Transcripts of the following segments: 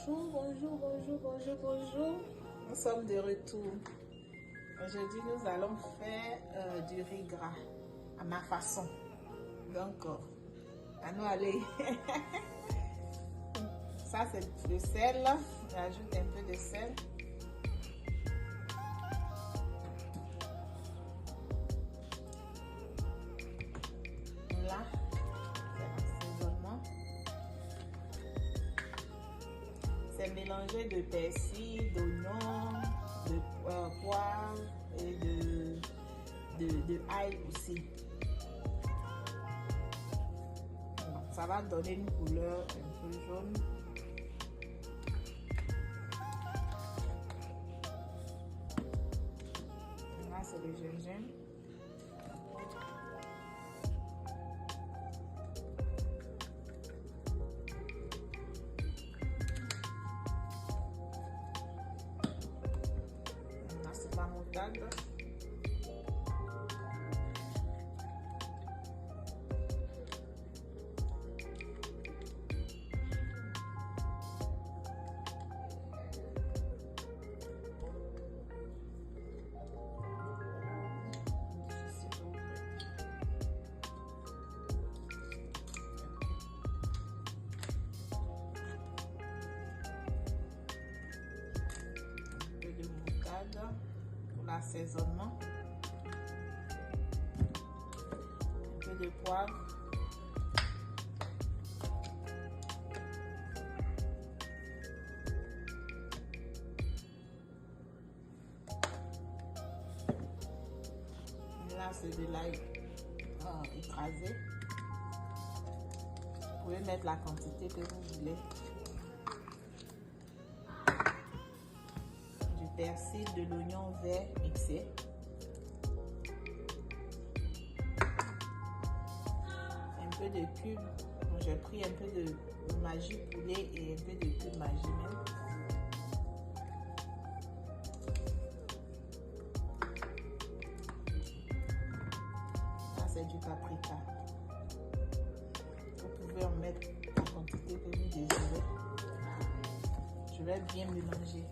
Bonjour. Nous sommes de retour. Aujourd'hui, nous allons faire du riz gras à ma façon. Donc, à nous aller. Ça, c'est le sel. J'ajoute un peu de sel. Là, c'est l'assaisonnement. C'est mélangé de persil, d'oignon, de poivre et de ail aussi. Donc, ça va donner une couleur un peu jaune. Là, c'est le gingembre. La moutarde, un peu de moutarde pour l'assaisonnement, un peu de poivre, là c'est de l'ail écrasé. Vous pouvez mettre la quantité que vous voulez. Du persil, de l'oignon vert mixé. Un peu de cube. J'ai pris un peu de Maggi poulet et un peu de cube Maggi même. Ça c'est du paprika. Vous pouvez en mettre la quantité que vous désirez. Je vais bien mélanger.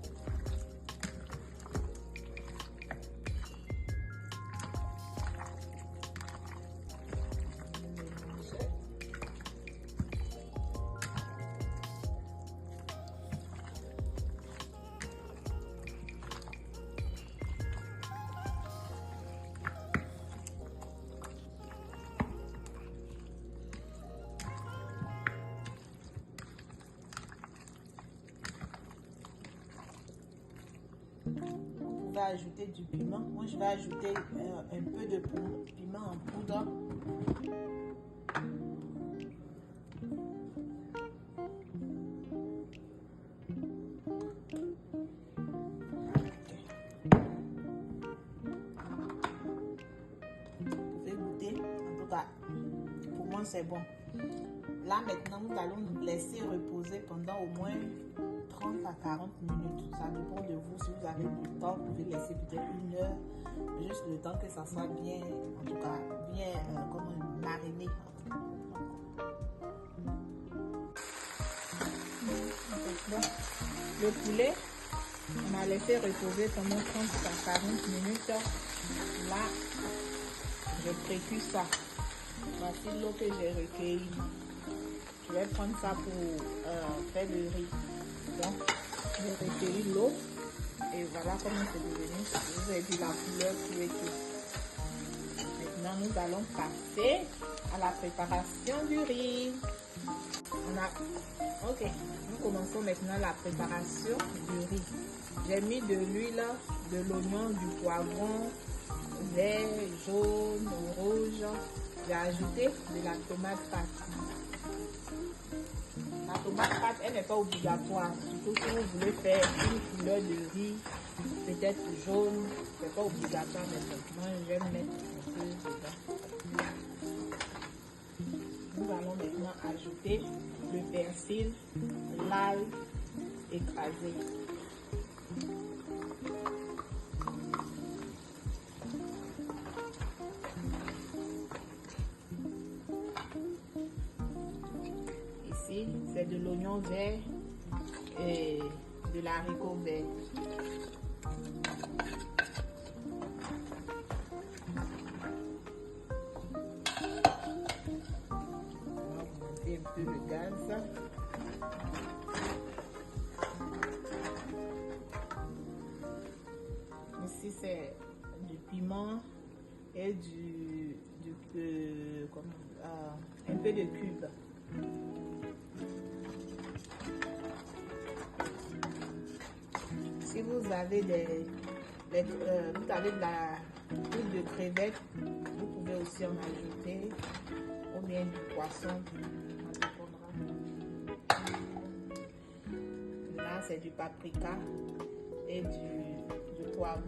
Vous pouvez ajouter du piment. Moi, je vais ajouter un peu de piment en poudre. Vous pouvez goûter. En tout cas, pour moi, c'est bon. Là, maintenant, nous allons nous laisser reposer pendant au moins 30 à 40 minutes. Ça dépend de vous. Si vous avez du temps, vous pouvez laisser peut-être 1 heure. Juste le temps que ça soit bien, en tout cas, bien mariné. Bon, le poulet, on a laissé reposer pendant 30 à 40 minutes. Là, je précuis ça. Voici l'eau que j'ai recueillie. Je vais prendre ça pour faire le riz. Donc, j'ai recueilli l'eau et voilà comment c'est devenu. Vous avez vu la couleur qui est tout. Maintenant, nous allons passer à la préparation du riz. Ok, nous commençons maintenant la préparation du riz. J'ai mis de l'huile, de l'oignon, du poivron, vert, jaune, rouge. J'ai ajouté de la tomate pâte. La tomate pâte, elle n'est pas obligatoire. Surtout si vous voulez faire une couleur de riz, peut-être jaune, c'est pas obligatoire, mais moi je vais mettre un peu dedans. Nous allons maintenant ajouter le persil, l'ail écrasé. Ici, c'est de l'oignon vert et de l'haricot vert. On va augmenter un peu le gaz. Ici c'est du piment et un peu de cube. Si vous avez de la poudre de crevettes, vous pouvez aussi en ajouter, ou bien du poisson. Là c'est du paprika et du poivre.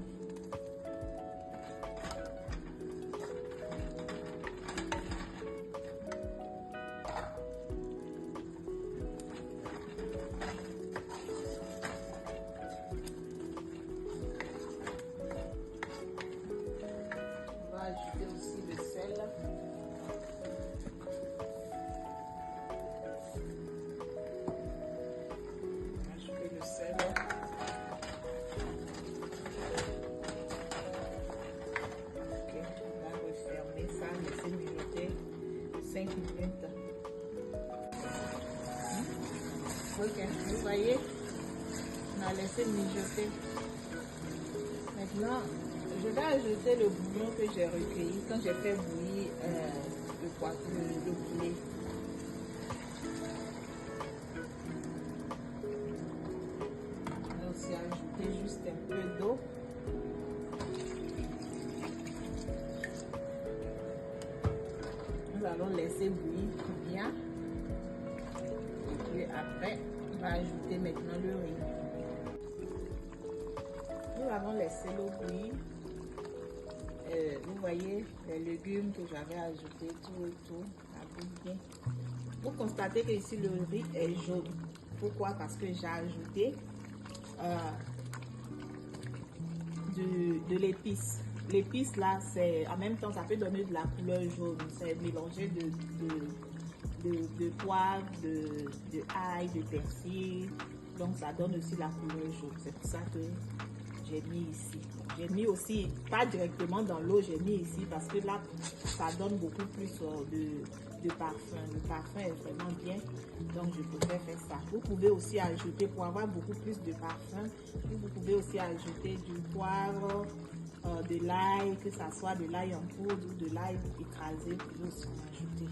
Ajouter aussi le sel. Ajouter le sel. Ok, on va refermer ça, laisser mijoter 5 minutes. Ok, vous voyez, on a laissé mijoter. Maintenant, je vais ajouter le bouillon que j'ai recueilli quand j'ai fait bouillir le poulet. On va aussi ajouter juste un peu d'eau. Nous allons laisser bouillir bien. Et après, on va ajouter maintenant le riz. Nous avons laissé l'eau bouillir. Vous voyez les légumes que j'avais ajoutés, tout, ça bouille bien. Vous constatez que ici le riz est jaune. Pourquoi? Parce que j'ai ajouté de l'épice. L'épice là, c'est en même temps ça peut donner de la couleur jaune. C'est mélangé de poivre, de ail, de persil. Donc ça donne aussi la couleur jaune. C'est pour ça que j'ai mis ici. J'ai mis aussi, pas directement dans l'eau, j'ai mis ici parce que là, ça donne beaucoup plus de parfum. Le parfum est vraiment bien, donc je préfère faire ça. Vous pouvez aussi ajouter, pour avoir beaucoup plus de parfum, vous pouvez aussi ajouter du poivre, de l'ail, que ça soit de l'ail en poudre ou de l'ail écrasé, vous pouvez aussi en ajouter.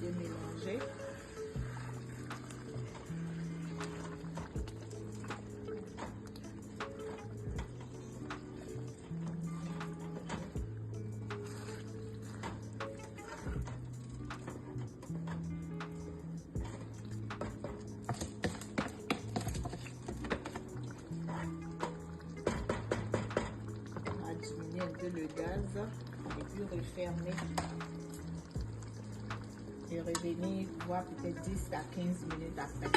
Mélanger. On va diminuer un peu le gaz et puis refermer. Et revenir voir peut-être 10 à 15 minutes après.